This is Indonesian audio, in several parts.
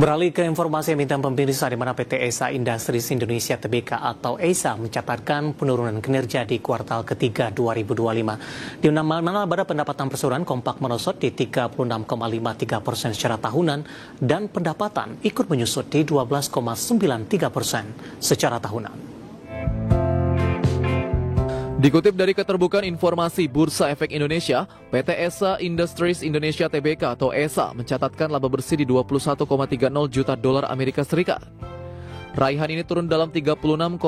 Beralih ke informasi yang bintang pemirsa, di mana PT ESA Industries Indonesia Tbk atau ESA mencatatkan penurunan kinerja di kuartal ketiga 2025. Di mana pada pendapatan perseroan kompak merosot di 36,53% secara tahunan dan pendapatan ikut menyusut di 12,93% secara tahunan. Dikutip dari Keterbukaan Informasi Bursa Efek Indonesia, PT ESA Industries Indonesia Tbk atau ESA mencatatkan laba bersih di 21,30 juta dolar Amerika Serikat. Raihan ini turun dalam 36,53%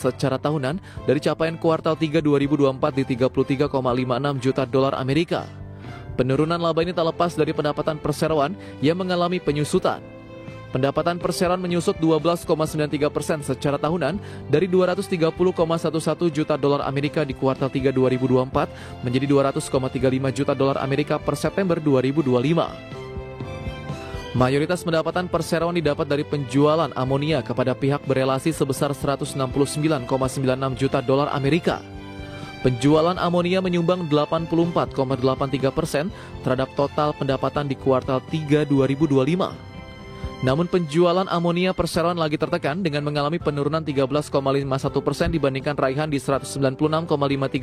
secara tahunan dari capaian kuartal 3 2024 di 33,56 juta dolar Amerika. Penurunan laba ini tak lepas dari pendapatan perseroan yang mengalami penyusutan. Pendapatan perseroan menyusut 12,93% secara tahunan dari 230,11 juta dolar Amerika di kuartal 3 2024 menjadi 200,35 juta dolar Amerika per September 2025. Mayoritas pendapatan perseroan didapat dari penjualan amonia kepada pihak berelasi sebesar 169,96 juta dolar Amerika. Penjualan amonia menyumbang 84,83% terhadap total pendapatan di kuartal 3 2025. Namun penjualan amonia perseroan lagi tertekan dengan mengalami penurunan 13,51% dibandingkan raihan di 196,53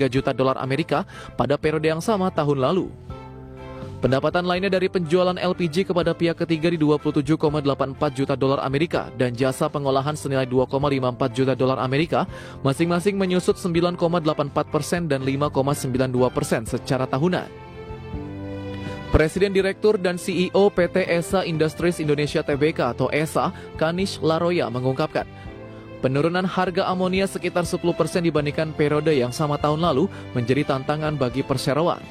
juta dolar Amerika pada periode yang sama tahun lalu. Pendapatan lainnya dari penjualan LPG kepada pihak ketiga di 27,84 juta dolar Amerika dan jasa pengolahan senilai 2,54 juta dolar Amerika masing-masing menyusut 9,84% dan 5,92% secara tahunan. Presiden Direktur dan CEO PT ESA Industries Indonesia Tbk atau ESA, Kanish Laroya mengungkapkan, penurunan harga amonia sekitar 10% dibandingkan periode yang sama tahun lalu menjadi tantangan bagi perseroan.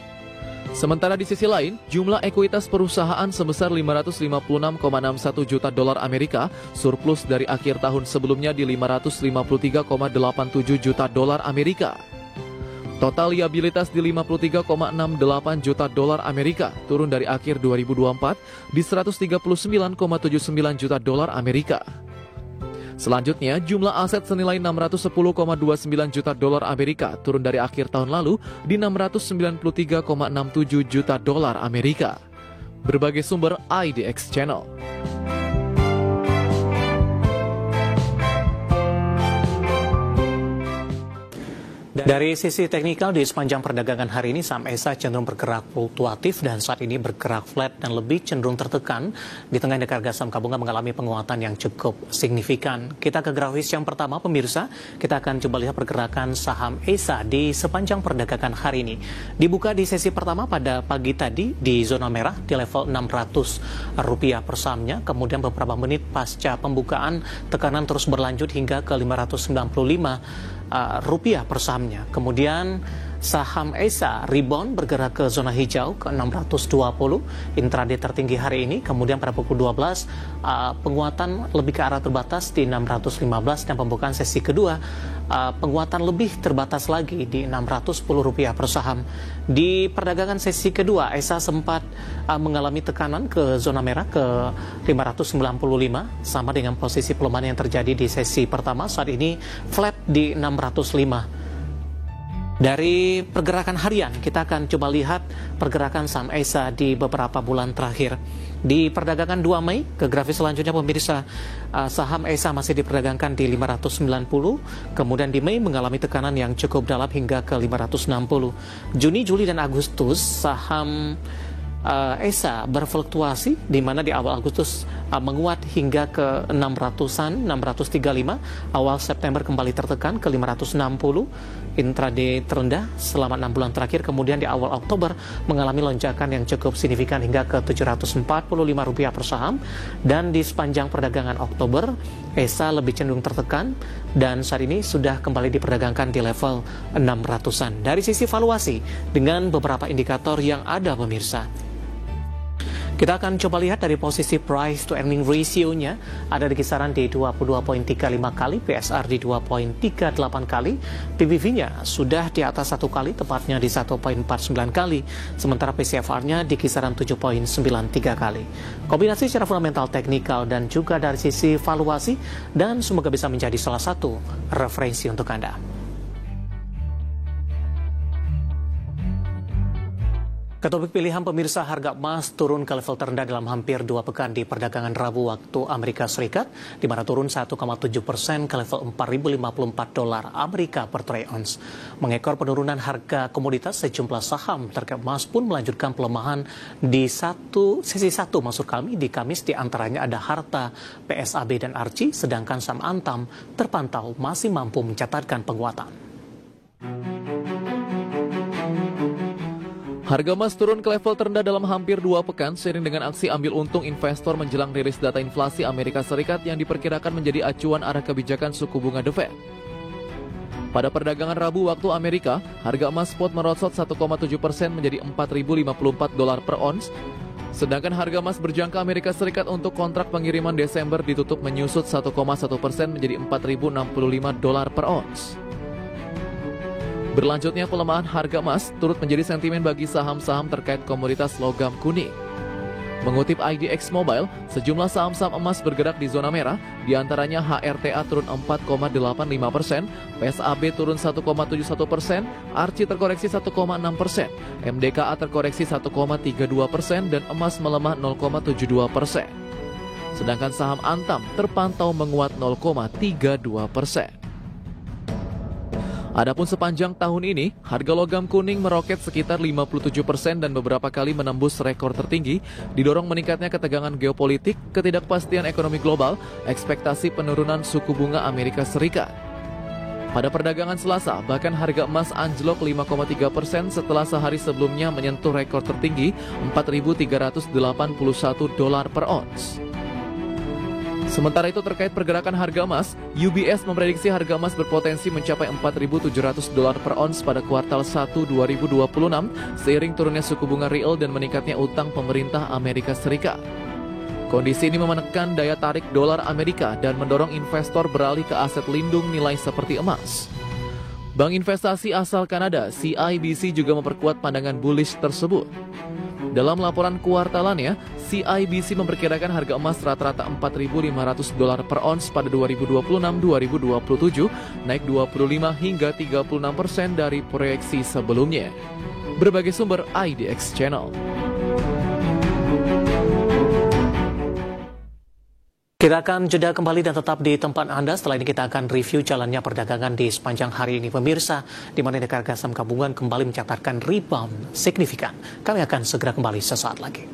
Sementara di sisi lain, jumlah ekuitas perusahaan sebesar 556,61 juta dolar Amerika, surplus dari akhir tahun sebelumnya di 553,87 juta dolar Amerika. Total liabilitas di 53,68 juta dolar Amerika, turun dari akhir 2024 di 139,79 juta dolar Amerika. Selanjutnya, jumlah aset senilai 610,29 juta dolar Amerika, turun dari akhir tahun lalu di 693,67 juta dolar Amerika. Berbagai sumber IDX Channel. Dari sisi teknikal, di sepanjang perdagangan hari ini saham ESA cenderung bergerak fluktuatif dan saat ini bergerak flat dan lebih cenderung tertekan. Di tengah indeks harga saham gabungan mengalami penguatan yang cukup signifikan. Kita ke grafis yang pertama, pemirsa. Kita akan coba lihat pergerakan saham ESA di sepanjang perdagangan hari ini. Dibuka di sesi pertama pada pagi tadi di zona merah di level Rp600 per sahamnya. Kemudian beberapa menit pasca pembukaan, tekanan terus berlanjut hingga ke Rp595 per sahamnya. Kemudian saham ESA rebound bergerak ke zona hijau ke 620 intraday tertinggi hari ini. Kemudian pada pukul 12 penguatan lebih ke arah terbatas di 615 dan pembukaan sesi kedua penguatan lebih terbatas lagi di Rp610 per saham. Di perdagangan sesi kedua ESA sempat mengalami tekanan ke zona merah ke 595 sama dengan posisi pelemahan yang terjadi di sesi pertama. Saat ini flat di 605. Dari pergerakan harian, kita akan coba lihat pergerakan saham ESA di beberapa bulan terakhir. Di perdagangan 2 Mei, ke grafis selanjutnya pemirsa, saham ESA masih diperdagangkan di 590, kemudian di Mei mengalami tekanan yang cukup dalam hingga ke 560. Juni, Juli, dan Agustus, saham ESA berfluktuasi di mana di awal Agustus menguat hingga ke 600-an, 635, awal September kembali tertekan ke 560, intraday terendah selama 6 bulan terakhir, kemudian di awal Oktober mengalami lonjakan yang cukup signifikan hingga ke Rp745 per saham, dan di sepanjang perdagangan Oktober ESA lebih cenderung tertekan dan saat ini sudah kembali diperdagangkan di level 600-an. Dari sisi valuasi dengan beberapa indikator yang ada pemirsa, kita akan coba lihat dari posisi price to earning ratio-nya ada di kisaran di 22.35 kali, PSR di 2.38 kali, PBV-nya sudah di atas 1 kali, tepatnya di 1.49 kali, sementara PCFR-nya di kisaran 7.93 kali. Kombinasi secara fundamental, teknikal, dan juga dari sisi valuasi, dan semoga bisa menjadi salah satu referensi untuk Anda. Ke topik pilihan pemirsa, harga emas turun ke level terendah dalam hampir 2 pekan di perdagangan Rabu waktu Amerika Serikat, di mana turun 1,7% ke level $4.054 Amerika per troy ounce. Mengekor penurunan harga komoditas, sejumlah saham terkait emas pun melanjutkan pelemahan di sesi 1 maksud kami di Kamis, di antaranya ada Harta, PSAB dan Arci, sedangkan saham Antam terpantau masih mampu mencatatkan penguatan. Harga emas turun ke level terendah dalam hampir 2 pekan seiring dengan aksi ambil untung investor menjelang rilis data inflasi Amerika Serikat yang diperkirakan menjadi acuan arah kebijakan suku bunga The Fed. Pada perdagangan Rabu waktu Amerika, harga emas spot merosot 1,7% menjadi $4.054 per ons, sedangkan harga emas berjangka Amerika Serikat untuk kontrak pengiriman Desember ditutup menyusut 1,1% menjadi $4.065 per ons. Berlanjutnya pelemahan harga emas turut menjadi sentimen bagi saham-saham terkait komoditas logam kuning. Mengutip IDX Mobile, sejumlah saham-saham emas bergerak di zona merah, diantaranya HRTA turun 4,85%, PSAB turun 1,71%, Arci terkoreksi 1,6%, MDKA terkoreksi 1,32%, dan emas melemah 0,72%. Sedangkan saham Antam terpantau menguat 0,32%. Adapun sepanjang tahun ini, harga logam kuning meroket sekitar 57% dan beberapa kali menembus rekor tertinggi, didorong meningkatnya ketegangan geopolitik, ketidakpastian ekonomi global, ekspektasi penurunan suku bunga Amerika Serikat. Pada perdagangan Selasa, bahkan harga emas anjlok 5,3% setelah sehari sebelumnya menyentuh rekor tertinggi $4.381 per ons. Sementara itu terkait pergerakan harga emas, UBS memprediksi harga emas berpotensi mencapai $4.700 per ons pada kuartal 1 2026 seiring turunnya suku bunga real dan meningkatnya utang pemerintah Amerika Serikat. Kondisi ini menekan daya tarik dolar Amerika dan mendorong investor beralih ke aset lindung nilai seperti emas. Bank investasi asal Kanada, CIBC juga memperkuat pandangan bullish tersebut. Dalam laporan kuartalannya, CIBC memperkirakan harga emas rata-rata $4.500 per ons pada 2026-2027, naik 25 hingga 36% dari proyeksi sebelumnya. Berbagai sumber IDX Channel. Kita akan jeda kembali dan tetap di tempat Anda. Setelah ini kita akan review jalannya perdagangan di sepanjang hari ini, pemirsa, di mana harga saham gabungan kembali mencatatkan rebound signifikan. Kami akan segera kembali sesaat lagi.